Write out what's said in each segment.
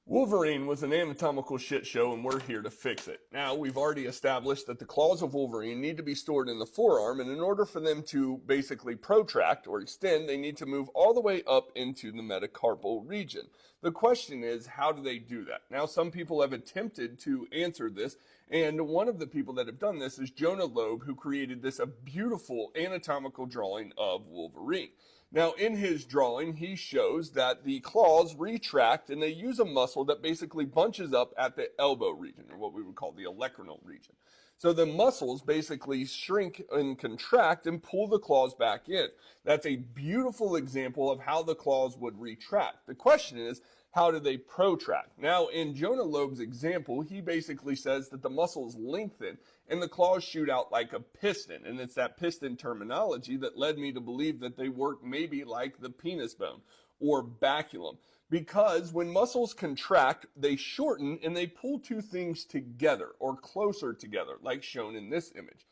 Wolverine was an anatomical shit show, and we're here to fix it. Now, we've already established that the claws of Wolverine need to be stored in the forearm, and in order for them to basically protract or extend, they need to move all the way up into the metacarpal region. The question is, how do they do that? Now, some people have attempted to answer this, and one of the people that have done this is Jonah Loeb, who created this a beautiful anatomical drawing of Wolverine. Now, in his drawing, he shows that the claws retract and they use a muscle that basically bunches up at the elbow region, or what we would call the olecranon region. So the muscles basically shrink and contract and pull the claws back in. That's a beautiful example of how the claws would retract. The question is, how do they protract? Now, in Jonah Loeb's example, he basically says that the muscles lengthen and the claws shoot out like a piston. And it's that piston terminology that led me to believe that they work maybe like the penis bone or baculum. Because when muscles contract, they shorten and they pull two things together or closer together, like shown in this image.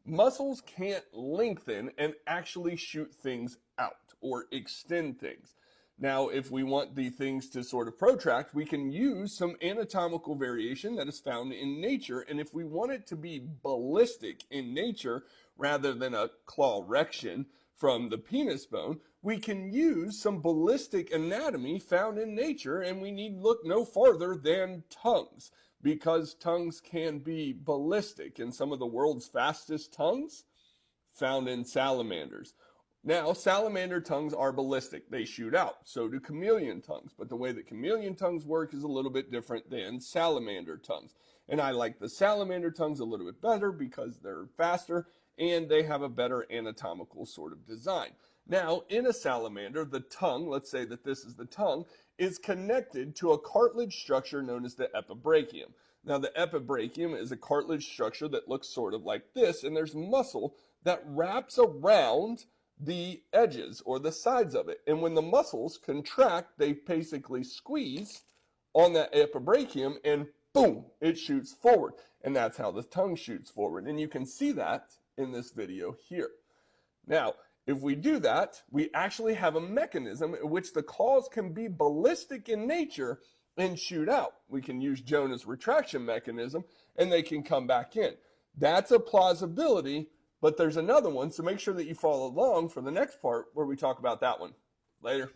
Muscles can't lengthen and actually shoot things out or extend things. Now, if we want the things to sort of protract, we can use some anatomical variation that is found in nature. And if we want it to be ballistic in nature, rather than a clawrection from the penis bone, we can use some ballistic anatomy found in nature, and we need look no farther than tongues, because tongues can be ballistic. And some of the world's fastest tongues found in salamanders. Now, salamander tongues are ballistic. They shoot out. So do chameleon tongues. But the way that chameleon tongues work is a little bit different than salamander tongues. And I like the salamander tongues a little bit better because they're faster and they have a better anatomical sort of design. Now, in a salamander, the tongue, let's say that this is the tongue, is connected to a cartilage structure known as the epibrachium. Now, the epibrachium is a cartilage structure that looks sort of like this, and there's muscle that wraps around the edges or the sides of it. And when the muscles contract, they basically squeeze on that epibrachium and boom, it shoots forward. And that's how the tongue shoots forward. And you can see that in this video here. Now, if we do that, we actually have a mechanism in which the claws can be ballistic in nature and shoot out. We can use Jonah's retraction mechanism and they can come back in. That's a plausibility. But there's another one, so make sure that you follow along for the next part where we talk about that one. Later.